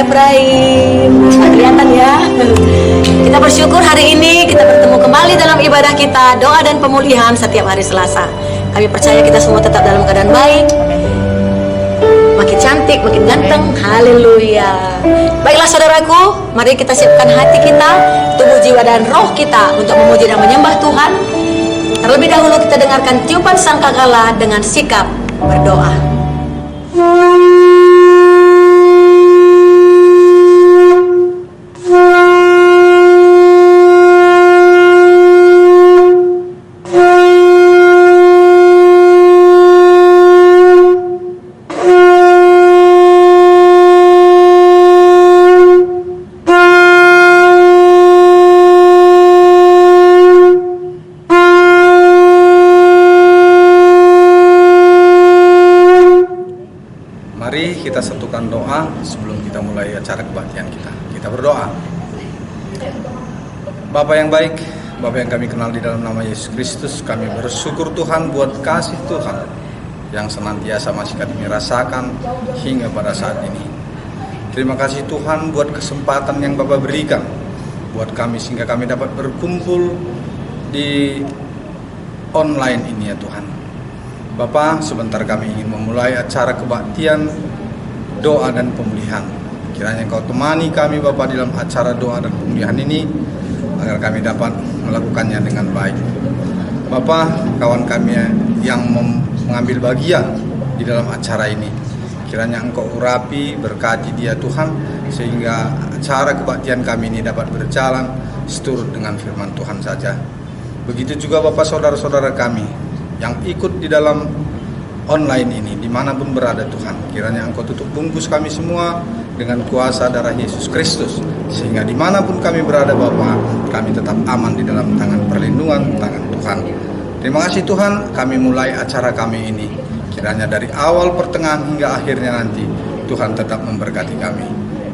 Efraim. Kelihatan ya. Kita bersyukur hari ini kita bertemu kembali dalam ibadah kita, doa dan pemulihan setiap hari Selasa. Kami percaya kita semua tetap dalam keadaan baik, makin cantik, makin ganteng. Haleluya. Baiklah saudaraku, mari kita siapkan hati kita, tubuh, jiwa dan roh kita untuk memuji dan menyembah Tuhan. Terlebih dahulu kita dengarkan tiupan sangkakala dengan sikap berdoa. Kita satukan doa sebelum kita mulai acara kebaktian kita. Kita berdoa. Bapa yang baik, Bapa yang kami kenal di dalam nama Yesus Kristus, kami bersyukur Tuhan buat kasih Tuhan yang senantiasa masih kami rasakan hingga pada saat ini. Terima kasih Tuhan buat kesempatan yang Bapa berikan buat kami sehingga kami dapat berkumpul di online ini ya Tuhan. Bapa, sebentar kami ingin memulai acara kebaktian doa dan pemulihan. Kiranya Engkau temani kami Bapa dalam acara doa dan pemulihan ini agar kami dapat melakukannya dengan baik. Bapa, kawan kami yang mengambil bagian di dalam acara ini, kiranya Engkau urapi, berkati dia Tuhan, sehingga acara kebaktian kami ini dapat berjalan seturut dengan firman Tuhan saja. Begitu juga Bapa saudara-saudara kami yang ikut di dalam online ini, dimanapun berada Tuhan, kiranya Engkau tutup bungkus kami semua dengan kuasa darah Yesus Kristus, sehingga dimanapun kami berada Bapa, kami tetap aman di dalam tangan perlindungan tangan Tuhan. Terima kasih Tuhan, kami mulai acara kami ini, kiranya dari awal, pertengahan hingga akhirnya nanti Tuhan tetap memberkati kami.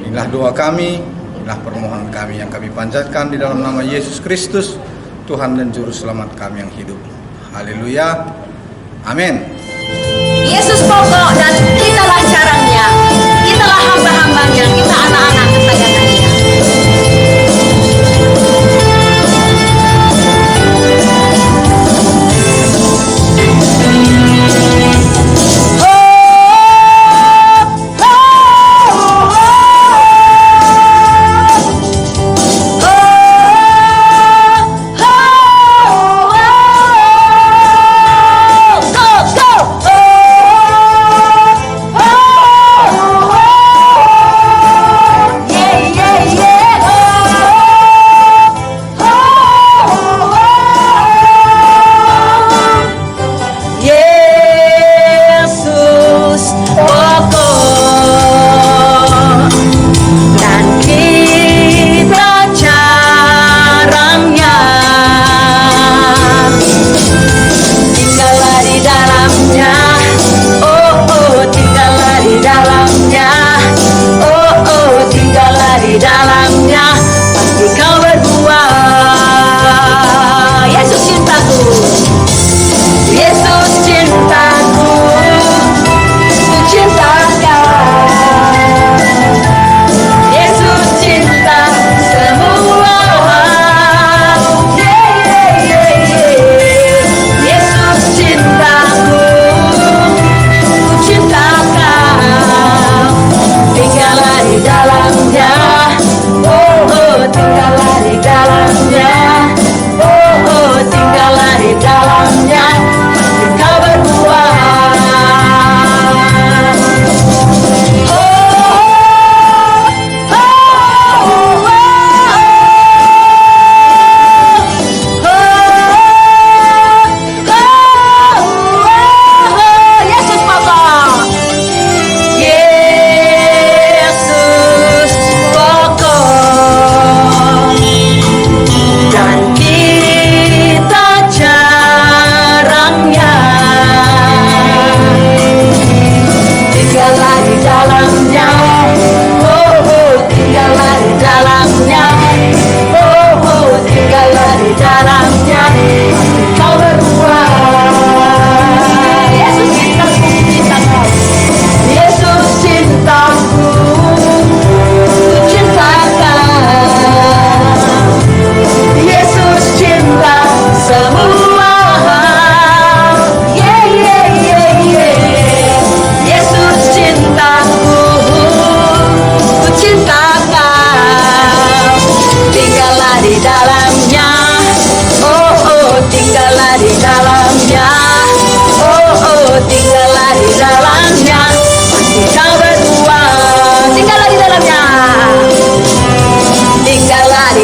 Inilah doa kami, inilah permohonan kami yang kami panjatkan di dalam nama Yesus Kristus, Tuhan dan Juru Selamat kami yang hidup. Haleluya, amin. Yesus pokok dan kitalah caranya, kitalah hamba-hambanya, kita anak-anak kesayangannya.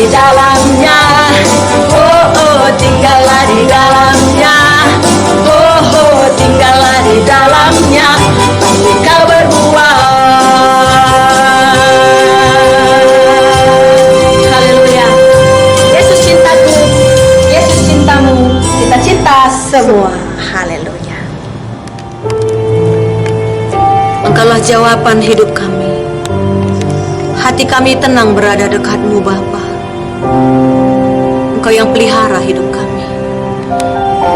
di dalamnya. Oh, oh, tinggallah di dalamnya. Oh, oh, tinggallah di dalamnya. Pasti kau berbuah. Haleluya. Yesus cintaku, Yesus cintamu, kita cinta semua. Haleluya. Engkaulah jawaban hidup kami. Hati kami tenang berada dekat-Mu Bapa. Engkau yang pelihara hidup kami.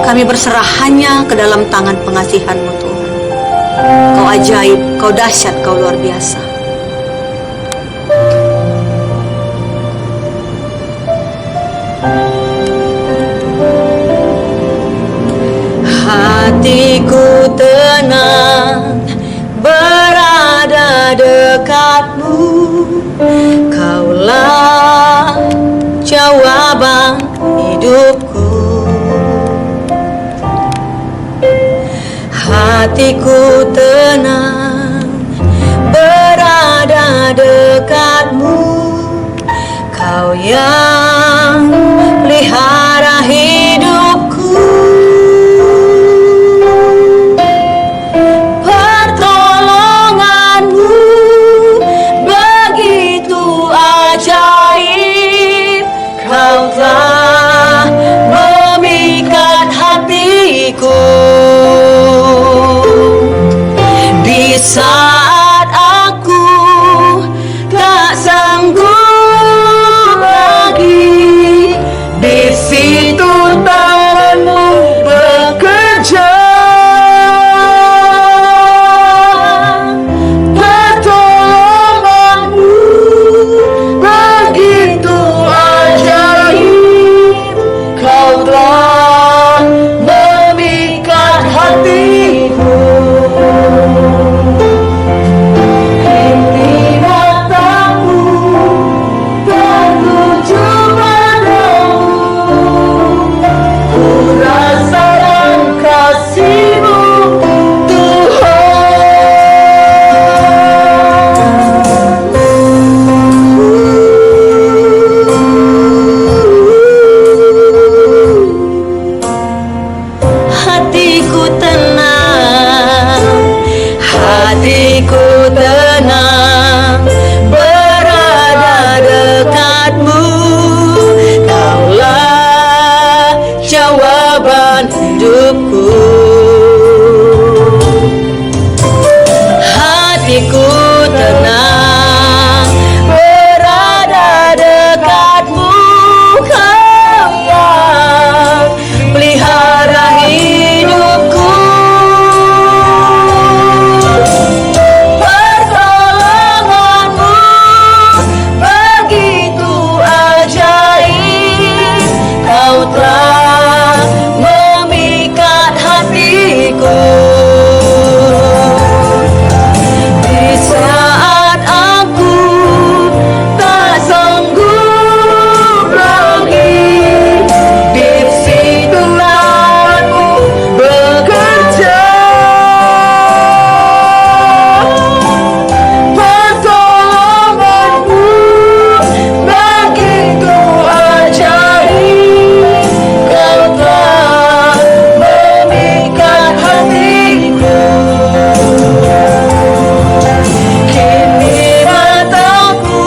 Kami berserah hanya ke dalam tangan pengasihan-Mu Tuhan. Kau ajaib, Kau dahsyat, Kau luar biasa. Hatiku tenang berada dekat-Mu. Kaulah jawaban hidupku. Hatiku tenang berada dekat-Mu. Kau yang pelihara hidupku. Pertolongan-Mu begitu ajaib. Kau telah memikat hatiku. Di saat aku tak sanggup lagi, di situ tangan-Mu bekerja. Pertolongan-Mu begitu ajaib. Kau telah memikat hatiku. Kini mataku tertuju padamu. Ku rasakan kasih-Mu Tuhan. Hatiku tenang, hatiku tenang berada dekat-Mu. Kaulah jawaban hidupku. Hatiku tenang berada dekat-Mu. Kau yang pelihara hidupku. Pertolongan-Mu begitu ajaib. Kau telah memikat hatiku. Di saat aku tak sanggup lagi, di situ Tangan-Mu bekerja. Pertolongan-Mu begitu ajaib. Kau telah memikat hatiku. Kini mataku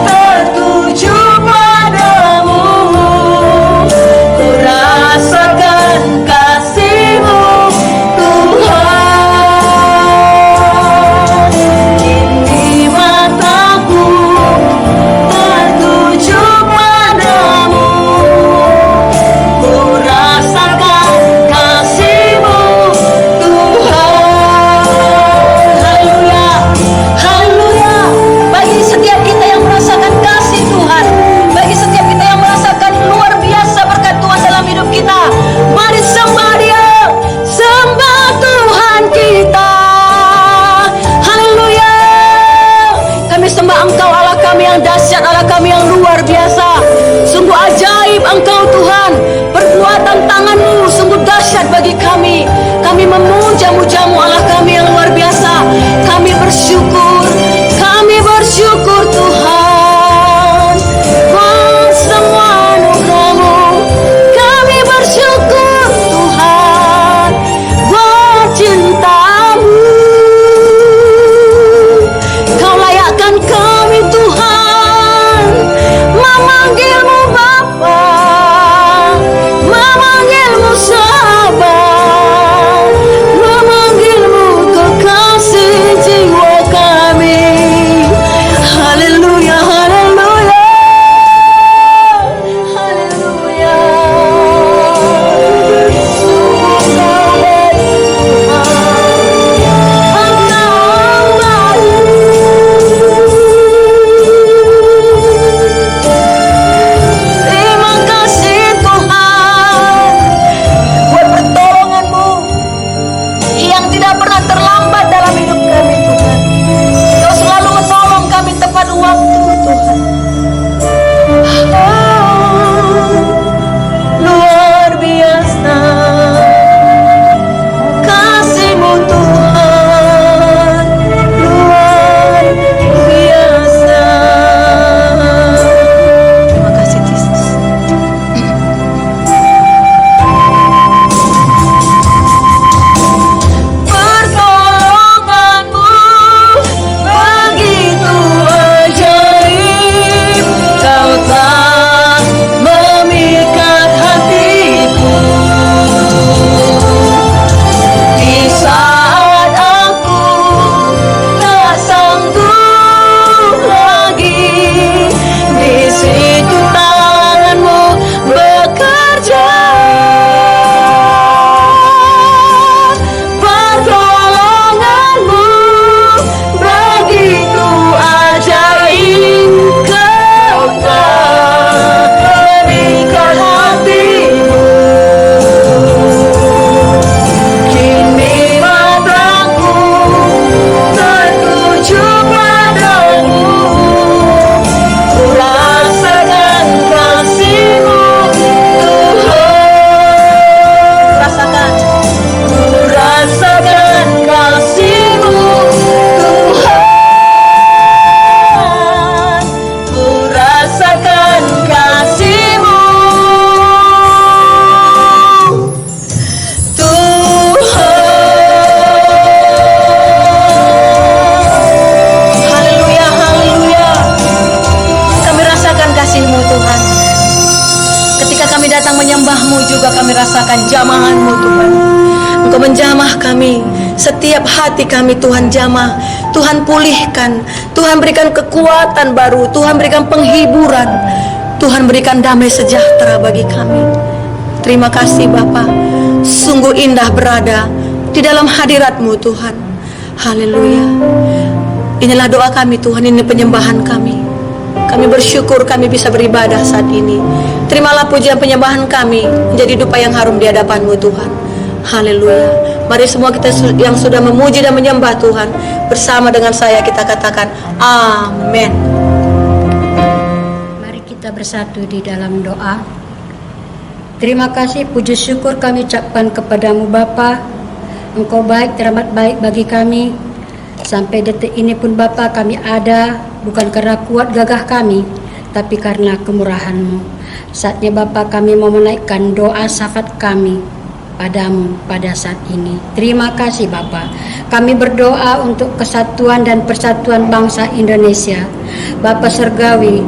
tertuju padamu. Ku rasakan kasih-Mu Tuhan. Kini mataku tertuju padamu. Ku rasakan kasih-Mu Tuhan. Haleluya, haleluya. Bagi setiap kita yang merasakan kasih Tuhan, bagi setiap kita yang merasakan luar biasa berkat Tuhan dalam hidup kita, mari sembah Dia, sembah Tuhan kita. Haleluya. Kami sembah Engkau, Allah kami yang dahsyat, Allah kami yang luar biasa. Sungguh ajaib Engkau Tuhan. Perbuatan tangan-Mu sungguh dahsyat bagi kami. Kami memuja-muja-Mu, Allah kami yang luar biasa. Kami bersyukur Tuhan. merasakan jamahan-Mu Tuhan. Engkau menjamah kami, setiap hati kami Tuhan jamah. Tuhan pulihkan, Tuhan berikan kekuatan baru, Tuhan berikan penghiburan, Tuhan berikan damai sejahtera bagi kami. Terima kasih Bapa, sungguh indah berada di dalam hadirat-Mu Tuhan. Haleluya. Inilah doa kami Tuhan, ini penyembahan kami. Kami bersyukur kami bisa beribadah saat ini. Terimalah pujian penyembahan kami menjadi dupa yang harum di hadapan-Mu Tuhan. Haleluya. Mari semua kita yang sudah memuji dan menyembah Tuhan, bersama dengan saya kita katakan amin. Mari kita bersatu di dalam doa. Terima kasih, puji syukur kami ucapkan kepadamu Bapa. Engkau baik, teramat baik bagi kami. Sampai detik ini pun Bapa, kami ada bukan karena kuat gagah kami, tapi karena kemurahan-Mu. Saatnya Bapa, kami mau menaikkan doa syafaat kami padamu pada saat ini. Terima kasih Bapa. Kami berdoa untuk kesatuan dan persatuan bangsa Indonesia. Bapa Surgawi,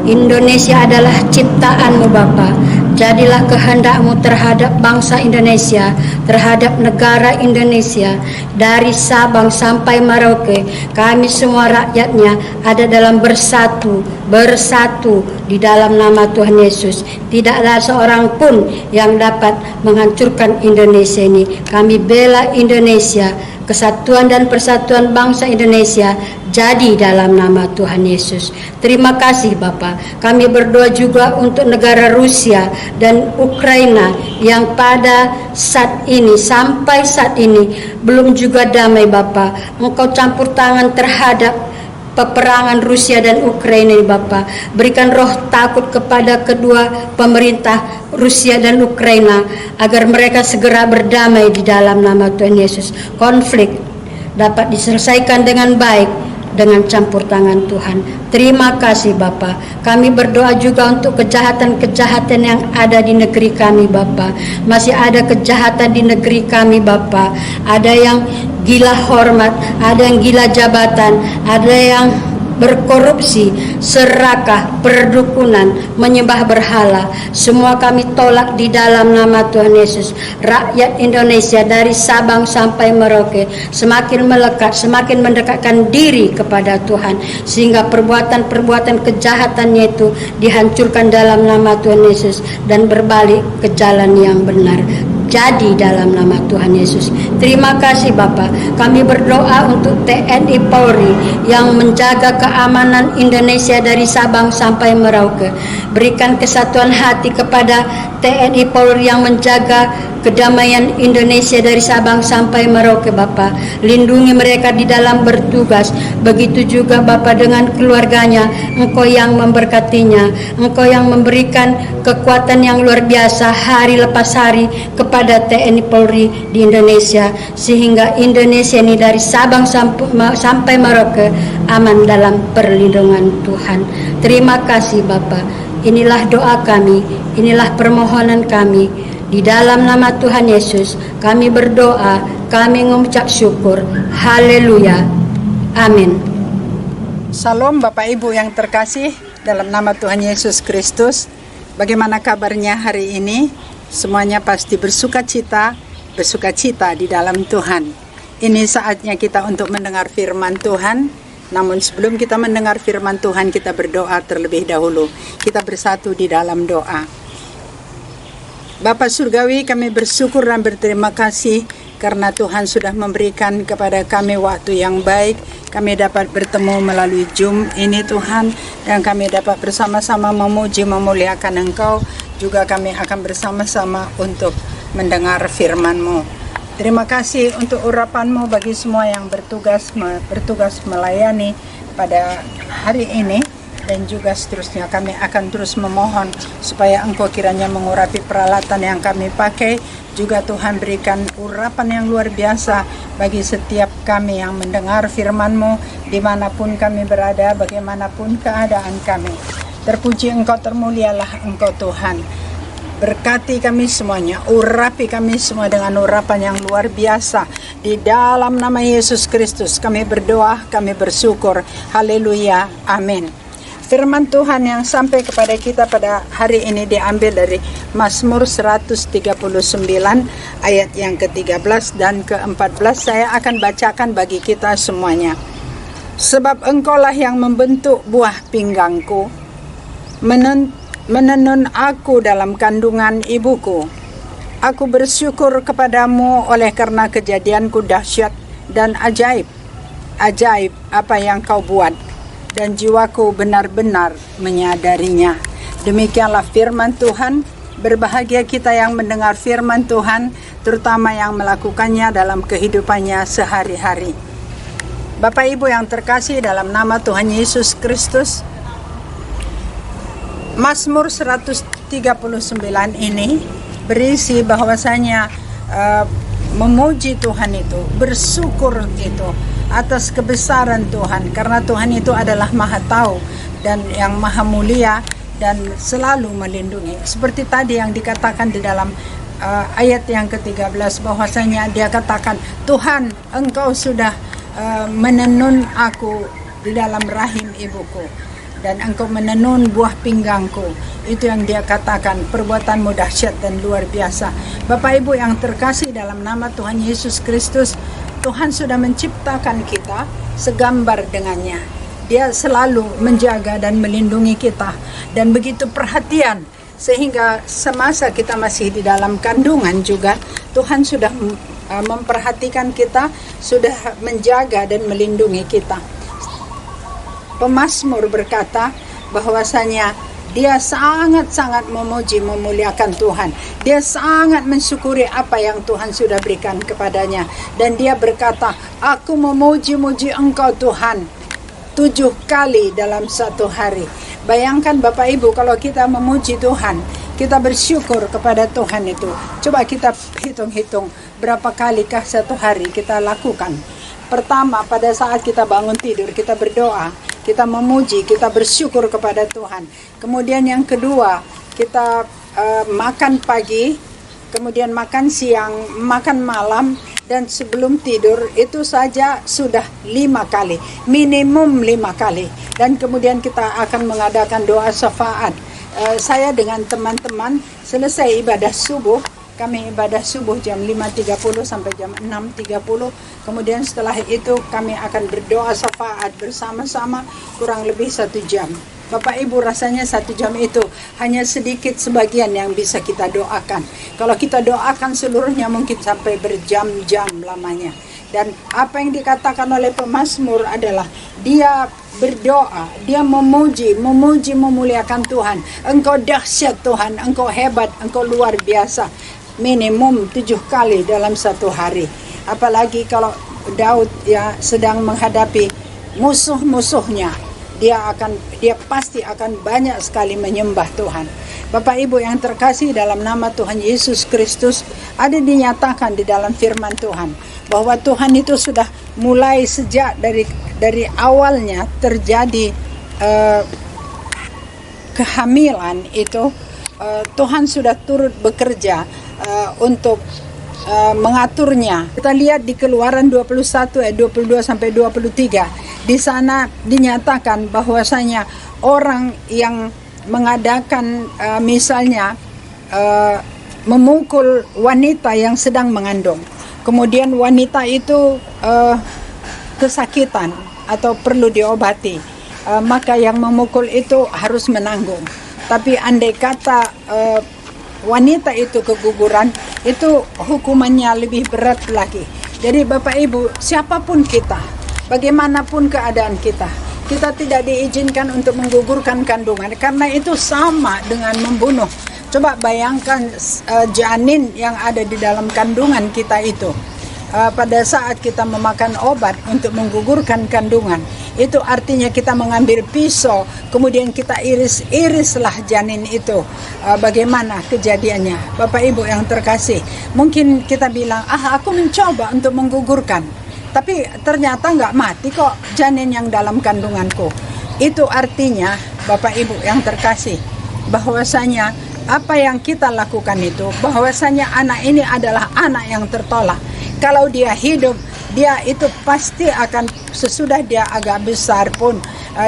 Indonesia adalah ciptaan-Mu Bapa. Jadilah kehendak-Mu terhadap bangsa Indonesia, terhadap negara Indonesia, dari Sabang sampai Merauke. Kami semua rakyatnya ada dalam bersatu di dalam nama Tuhan Yesus. Tidak ada seorang pun yang dapat menghancurkan Indonesia ini. Kami bela Indonesia, kesatuan dan persatuan bangsa Indonesia jadi dalam nama Tuhan Yesus. Terima kasih Bapa. Kami berdoa juga untuk negara Rusia dan Ukraina yang pada saat ini, sampai saat ini belum juga damai Bapa. Engkau campur tangan terhadap peperangan Rusia dan Ukraina ini Bapa. Berikan roh takut kepada kedua pemerintah Rusia dan Ukraina agar mereka segera berdamai di dalam nama Tuhan Yesus. Konflik dapat diselesaikan dengan baik dengan campur tangan Tuhan. Terima kasih Bapa. Kami berdoa juga untuk kejahatan-kejahatan yang ada di negeri kami Bapa. Masih ada kejahatan di negeri kami Bapa. Ada yang gila hormat, ada yang gila jabatan, ada yang berkorupsi, serakah, perdukunan, menyembah berhala. Semua kami tolak di dalam nama Tuhan Yesus. Rakyat Indonesia dari Sabang sampai Merauke semakin melekat, semakin mendekatkan diri kepada Tuhan, sehingga perbuatan-perbuatan kejahatannya itu dihancurkan dalam nama Tuhan Yesus dan berbalik ke jalan yang benar. Jadi dalam nama Tuhan Yesus. Terima kasih Bapa. Kami berdoa untuk TNI Polri yang menjaga keamanan Indonesia dari Sabang sampai Merauke. Berikan kesatuan hati kepada TNI Polri yang menjaga kedamaian Indonesia dari Sabang sampai Merauke Bapa. Lindungi mereka di dalam bertugas. Begitu juga Bapa dengan keluarganya. Engkau yang memberkatinya, Engkau yang memberikan kekuatan yang luar biasa hari lepas hari kepada TNI Polri di Indonesia, sehingga Indonesia ini dari Sabang sampai Merauke aman dalam perlindungan Tuhan. Terima kasih Bapa. Inilah doa kami, inilah permohonan kami. Di dalam nama Tuhan Yesus kami berdoa, kami mengucap syukur. Haleluya. Amin. Salam Bapak Ibu yang terkasih dalam nama Tuhan Yesus Kristus. Bagaimana kabarnya hari ini? Semuanya pasti bersuka cita di dalam Tuhan. Ini saatnya kita untuk mendengar firman Tuhan. Namun sebelum kita mendengar firman Tuhan, kita berdoa terlebih dahulu. Kita bersatu di dalam doa. Bapa Surgawi, kami bersyukur dan berterima kasih karena Tuhan sudah memberikan kepada kami waktu yang baik. Kami dapat bertemu melalui Zoom ini Tuhan, dan kami dapat bersama-sama memuji, memuliakan Engkau. Juga kami akan bersama-sama untuk mendengar firman-Mu. Terima kasih untuk urapan-Mu bagi semua yang bertugas melayani pada hari ini. Dan juga seterusnya kami akan terus memohon supaya Engkau kiranya mengurapi peralatan yang kami pakai. Juga Tuhan berikan urapan yang luar biasa bagi setiap kami yang mendengar firman-Mu, dimanapun kami berada, bagaimanapun keadaan kami. Terpuji Engkau, termulialah Engkau Tuhan. Berkati kami semuanya, urapi kami semua dengan urapan yang luar biasa. Di dalam nama Yesus Kristus kami berdoa, kami bersyukur. Haleluya, amin. Firman Tuhan yang sampai kepada kita pada hari ini diambil dari Mazmur 139 ayat yang ke-13 dan ke-14. Saya akan bacakan bagi kita semuanya. Sebab Engkaulah yang membentuk buah pinggangku, menenun aku dalam kandungan ibuku. Aku bersyukur kepadamu oleh karena kejadianku dahsyat dan ajaib. Ajaib apa yang kau buat, dan jiwaku benar-benar menyadarinya. Demikianlah firman Tuhan. Berbahagia kita yang mendengar firman Tuhan, terutama yang melakukannya dalam kehidupannya sehari-hari. Bapak Ibu yang terkasih dalam nama Tuhan Yesus Kristus, Mazmur 139 ini berisi bahwasanya memuji Tuhan itu, bersyukur itu atas kebesaran Tuhan, karena Tuhan itu adalah Maha Tahu dan yang Maha Mulia dan selalu melindungi. Seperti tadi yang dikatakan di dalam ayat yang ke-13 bahwasanya dia katakan, Tuhan, Engkau sudah menenun aku di dalam rahim ibuku, dan Engkau menenun buah pinggangku. Itu yang dia katakan, perbuatanmu dahsyat dan luar biasa. Bapak Ibu yang terkasih dalam nama Tuhan Yesus Kristus, Tuhan sudah menciptakan kita segambar dengannya. Dia selalu menjaga dan melindungi kita, dan begitu perhatian sehingga semasa kita masih di dalam kandungan juga Tuhan sudah memperhatikan kita, sudah menjaga dan melindungi kita. Pemazmur berkata bahwasanya dia sangat-sangat memuji, memuliakan Tuhan. Dia sangat mensyukuri apa yang Tuhan sudah berikan kepadanya. Dan dia berkata, aku memuji-muji Engkau Tuhan 7 kali dalam satu hari. Bayangkan Bapak Ibu, kalau kita memuji Tuhan, kita bersyukur kepada Tuhan itu. Coba kita hitung-hitung berapa kalikah satu hari kita lakukan. Pertama, pada saat kita bangun tidur, kita berdoa, kita memuji, kita bersyukur kepada Tuhan. Kemudian yang kedua, kita makan pagi, kemudian makan siang, makan malam, dan sebelum tidur itu saja sudah 5 kali, minimum 5 kali. Dan kemudian kita akan mengadakan doa syafaat. Saya dengan teman-teman selesai ibadah subuh, kami ibadah subuh jam 5.30 sampai jam 6.30. Kemudian setelah itu kami akan berdoa syafaat bersama-sama kurang lebih 1 jam. Bapak Ibu, rasanya 1 jam itu hanya sedikit sebagian yang bisa kita doakan. Kalau kita doakan seluruhnya mungkin sampai berjam-jam lamanya. Dan apa yang dikatakan oleh pemazmur adalah dia berdoa, dia memuji, memuliakan Tuhan. Engkau dahsyat Tuhan, Engkau hebat, Engkau luar biasa. Minimum 7 kali dalam satu hari. Apalagi kalau Daud ya sedang menghadapi musuh-musuhnya, dia pasti akan banyak sekali menyembah Tuhan. Bapak Ibu yang terkasih dalam nama Tuhan Yesus Kristus, ada dinyatakan di dalam firman Tuhan bahwa Tuhan itu sudah mulai sejak dari awalnya terjadi kehamilan itu, Tuhan sudah turut bekerja untuk mengaturnya. Kita lihat di Keluaran 21 ayat 22 sampai 23. Di sana dinyatakan bahwasanya orang yang mengadakan misalnya memukul wanita yang sedang mengandung. Kemudian wanita itu kesakitan atau perlu diobati, maka yang memukul itu harus menanggung. Tapi andai kata wanita itu keguguran, itu hukumannya lebih berat lagi. Jadi Bapak Ibu, siapapun kita, bagaimanapun keadaan kita tidak diizinkan untuk menggugurkan kandungan, karena itu sama dengan membunuh. Coba bayangkan janin yang ada di dalam kandungan kita itu, pada saat kita memakan obat untuk menggugurkan kandungan, itu artinya kita mengambil pisau, kemudian kita irislah janin itu. Bagaimana kejadiannya? Bapak Ibu yang terkasih, mungkin kita bilang, aku mencoba untuk menggugurkan, tapi ternyata nggak mati kok janin yang dalam kandunganku. Itu artinya Bapak Ibu yang terkasih, bahwasanya apa yang kita lakukan itu, bahwasanya anak ini adalah anak yang tertolak. Kalau dia hidup, dia itu pasti akan, sesudah dia agak besar pun,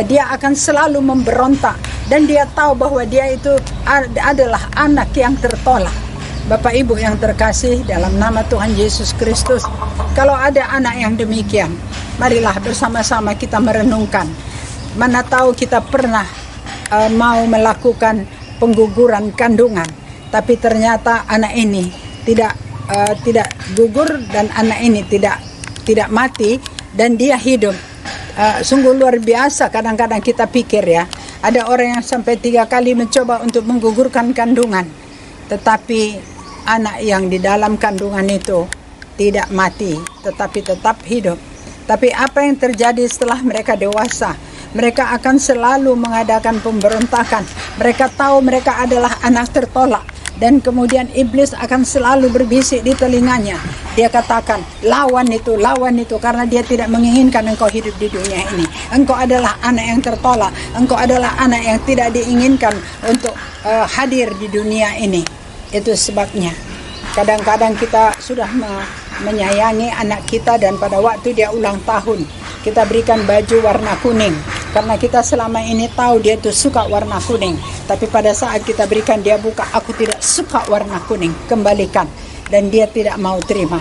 dia akan selalu memberontak, dan dia tahu bahwa dia itu adalah anak yang tertolak. Bapak Ibu yang terkasih dalam nama Tuhan Yesus Kristus, kalau ada anak yang demikian, marilah bersama-sama kita merenungkan. Mana tahu kita pernah mau melakukan pengguguran kandungan, tapi ternyata anak ini tidak gugur, dan anak ini tidak mati, dan dia hidup. Sungguh luar biasa. Kadang-kadang kita pikir ya, ada orang yang sampai 3 kali mencoba untuk menggugurkan kandungan, tetapi anak yang di dalam kandungan itu tidak mati, tetapi tetap hidup. Tapi apa yang terjadi setelah mereka dewasa? Mereka akan selalu mengadakan pemberontakan. Mereka tahu mereka adalah anak tertolak, dan kemudian iblis akan selalu berbisik di telinganya. Dia katakan, lawan itu, karena dia tidak menginginkan engkau hidup di dunia ini. Engkau adalah anak yang tertolak, engkau adalah anak yang tidak diinginkan untuk hadir di dunia ini. Itu sebabnya kadang-kadang kita sudah menyayangi anak kita, dan pada waktu dia ulang tahun, kita berikan baju warna kuning, karena kita selama ini tahu dia itu suka warna kuning. Tapi pada saat kita berikan, dia buka, aku tidak suka warna kuning, kembalikan. Dan dia tidak mau terima.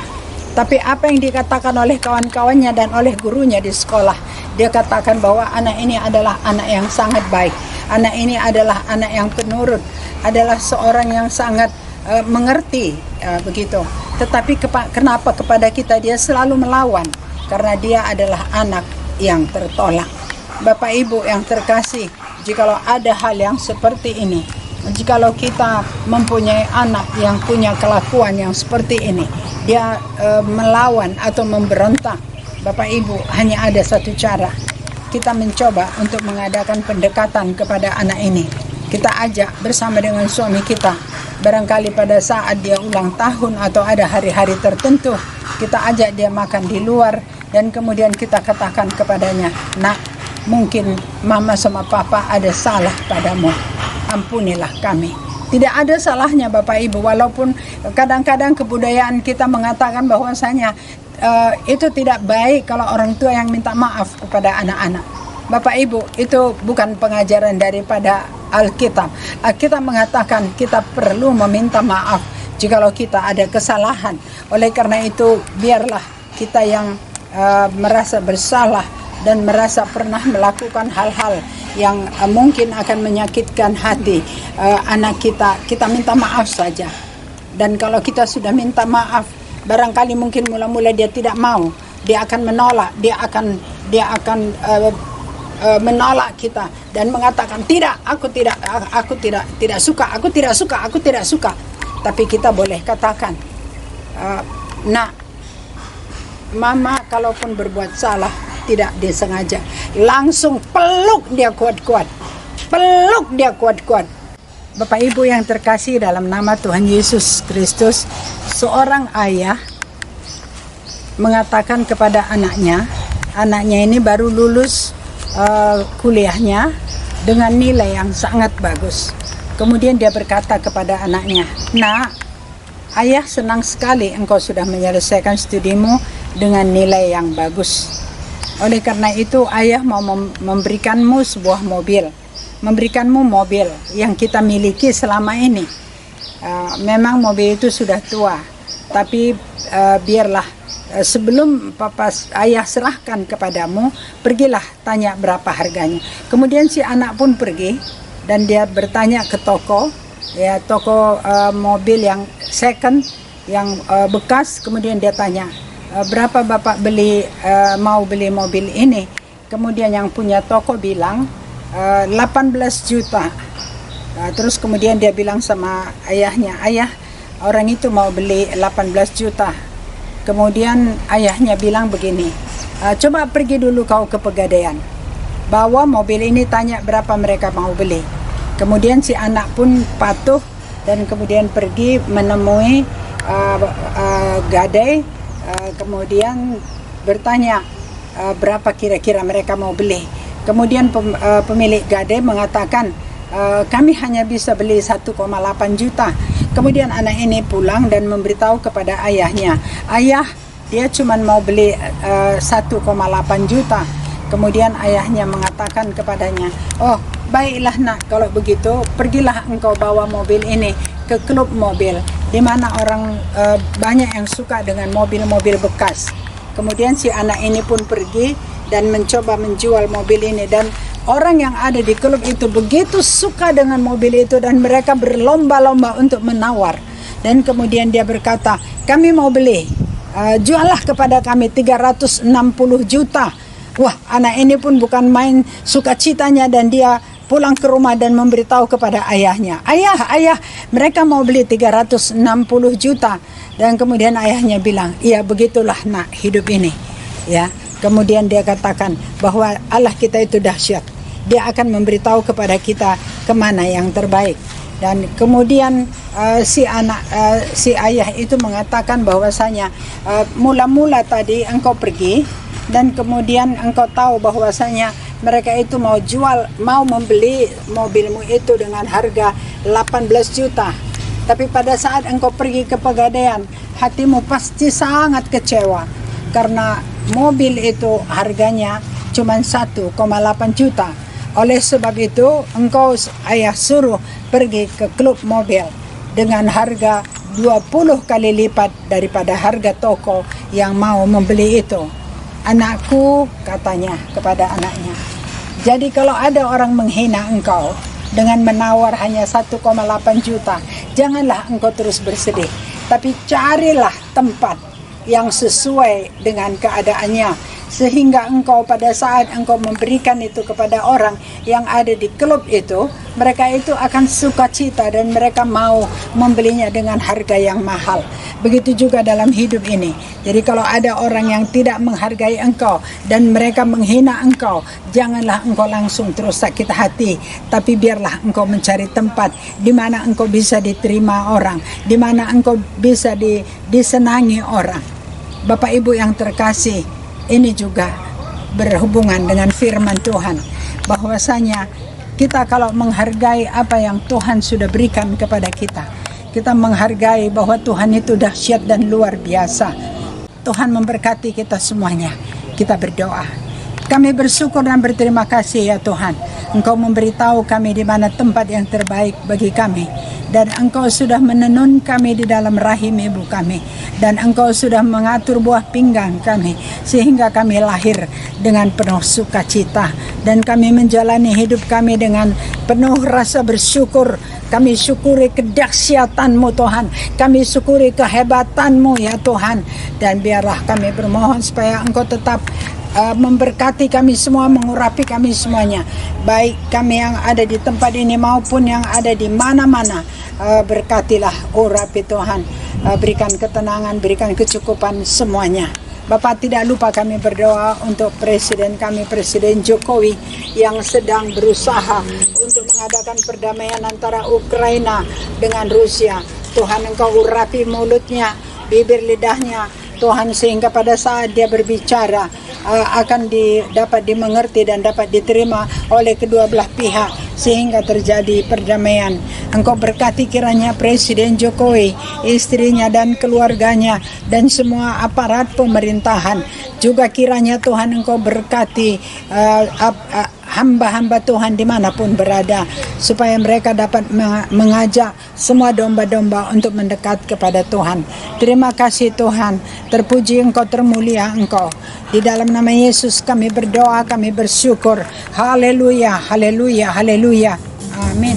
Tapi apa yang dikatakan oleh kawan-kawannya dan oleh gurunya di sekolah, dia katakan bahwa anak ini adalah anak yang sangat baik, anak ini adalah anak yang penurut, adalah seorang yang sangat mengerti, begitu. Tetapi kenapa kepada kita dia selalu melawan? Karena dia adalah anak yang tertolak. Bapak Ibu yang terkasih, jikalau ada hal yang seperti ini, jikalau kita mempunyai anak yang punya kelakuan yang seperti ini, dia melawan atau memberontak, Bapak Ibu, hanya ada satu cara. Kita mencoba untuk mengadakan pendekatan kepada anak ini. Kita ajak bersama dengan suami kita. Barangkali pada saat dia ulang tahun atau ada hari-hari tertentu, kita ajak dia makan di luar, dan kemudian kita katakan kepadanya, nak, mungkin mama sama papa ada salah padamu, ampunilah kami. Tidak ada salahnya Bapak Ibu, walaupun kadang-kadang kebudayaan kita mengatakan bahwasanya itu tidak baik kalau orang tua yang minta maaf kepada anak-anak. Bapak Ibu, itu bukan pengajaran daripada Alkitab. Alkitab mengatakan kita perlu meminta maaf jikalau kita ada kesalahan. Oleh karena itu, biarlah kita yang merasa bersalah dan merasa pernah melakukan hal-hal yang mungkin akan menyakitkan hati anak kita, kita minta maaf saja. Dan kalau kita sudah minta maaf, barangkali mungkin mula-mula dia tidak mau, dia akan menolak, dia akan menolak kita dan mengatakan tidak, aku tidak suka. Tapi kita boleh katakan, nak, mama kalaupun berbuat salah tidak disengaja, langsung peluk dia kuat-kuat. Bapak Ibu yang terkasih dalam nama Tuhan Yesus Kristus, seorang ayah mengatakan kepada anaknya ini baru lulus kuliahnya dengan nilai yang sangat bagus. Kemudian dia berkata kepada anaknya, nak, ayah senang sekali engkau sudah menyelesaikan studimu dengan nilai yang bagus. Oleh karena itu ayah mau memberikanmu sebuah mobil, memberikanmu mobil yang kita miliki selama ini. Memang mobil itu sudah tua, tapi biarlah sebelum ayah serahkan kepadamu, pergilah tanya berapa harganya. Kemudian si anak pun pergi dan dia bertanya ke toko mobil yang second, yang bekas. Kemudian dia tanya, berapa bapak mau beli mobil ini? Kemudian yang punya toko bilang 18 juta. Terus kemudian dia bilang sama ayahnya, ayah, orang itu mau beli 18 juta. Kemudian ayahnya bilang begini, coba pergi dulu kau ke Pegadaian, bawa mobil ini, tanya berapa mereka mau beli. Kemudian si anak pun patuh dan kemudian pergi menemui Gadai, kemudian bertanya berapa kira-kira mereka mau beli. Kemudian pemilik Gadai mengatakan, kami hanya bisa beli 1,8 juta. Kemudian anak ini pulang dan memberitahu kepada ayahnya, ayah, dia cuma mau beli 1,8 juta. Kemudian ayahnya mengatakan kepadanya, "Oh, baiklah nak, kalau begitu pergilah engkau bawa mobil ini ke klub mobil, di mana orang banyak yang suka dengan mobil-mobil bekas." Kemudian si anak ini pun pergi dan mencoba menjual mobil ini, dan orang yang ada di klub itu begitu suka dengan mobil itu dan mereka berlomba-lomba untuk menawar. Dan kemudian dia berkata, "Kami mau beli, juallah kepada kami 360 juta. Wah, anak ini pun bukan main sukacitanya, dan dia pulang ke rumah dan memberitahu kepada ayahnya, Ayah, mereka mau beli 360 juta. Dan kemudian ayahnya bilang, "Iya, begitulah nak hidup ini." Ya. Kemudian dia katakan bahwa Allah kita itu dahsyat. Dia akan memberitahu kepada kita kemana yang terbaik. Dan kemudian si ayah itu mengatakan bahwasanya mula-mula tadi engkau pergi dan kemudian engkau tahu bahwasanya mereka itu mau membeli mobilmu itu dengan harga 18 juta. Tapi pada saat engkau pergi ke Pegadaian, hatimu pasti sangat kecewa karena mobil itu harganya cuma 1,8 juta. Oleh sebab itu engkau ayah suruh pergi ke klub mobil dengan harga 20 kali lipat daripada harga toko yang mau membeli itu. "Anakku," katanya kepada anaknya, "jadi kalau ada orang menghina engkau dengan menawar hanya 1,8 juta, janganlah engkau terus bersedih, tapi carilah tempat yang sesuai dengan keadaannya, sehingga engkau pada saat engkau memberikan itu kepada orang yang ada di klub itu, mereka itu akan sukacita dan mereka mau membelinya dengan harga yang mahal." Begitu juga dalam hidup ini. Jadi kalau ada orang yang tidak menghargai engkau dan mereka menghina engkau, janganlah engkau langsung terus sakit hati, tapi biarlah engkau mencari tempat di mana engkau bisa diterima orang, di mana engkau bisa disenangi orang. Bapak Ibu yang terkasih, ini juga berhubungan dengan firman Tuhan, bahwasanya kita kalau menghargai apa yang Tuhan sudah berikan kepada kita, kita menghargai bahwa Tuhan itu dahsyat dan luar biasa. Tuhan memberkati kita semuanya. Kita berdoa. Kami bersyukur dan berterima kasih ya Tuhan. Engkau memberitahu kami di mana tempat yang terbaik bagi kami. Dan Engkau sudah menenun kami di dalam rahim ibu kami. Dan Engkau sudah mengatur buah pinggang kami, sehingga kami lahir dengan penuh sukacita. Dan kami menjalani hidup kami dengan penuh rasa bersyukur. Kami syukuri kedahsyatan-Mu Tuhan. Kami syukuri kehebatan-Mu ya Tuhan. Dan biarlah kami bermohon supaya Engkau tetap memberkati kami semua, mengurapi kami semuanya, baik kami yang ada di tempat ini maupun yang ada di mana-mana. Berkatilah, urapi Tuhan, berikan ketenangan, berikan kecukupan semuanya. Bapak, tidak lupa kami berdoa untuk Presiden kami, Presiden Jokowi, yang sedang berusaha untuk mengadakan perdamaian antara Ukraina dengan Rusia. Tuhan, Engkau urapi mulutnya, bibir lidahnya Tuhan, sehingga pada saat dia berbicara akan dapat dimengerti dan dapat diterima oleh kedua belah pihak, sehingga terjadi perdamaian. Engkau berkati kiranya Presiden Jokowi, istrinya dan keluarganya, dan semua aparat pemerintahan. Juga kiranya Tuhan Engkau berkati hamba-hamba Tuhan dimanapun berada, supaya mereka dapat mengajak semua domba-domba untuk mendekat kepada Tuhan. Terima kasih Tuhan, terpuji Engkau, termulia Engkau. Di dalam nama Yesus kami berdoa, kami bersyukur. Haleluya, haleluya, haleluya. Amin.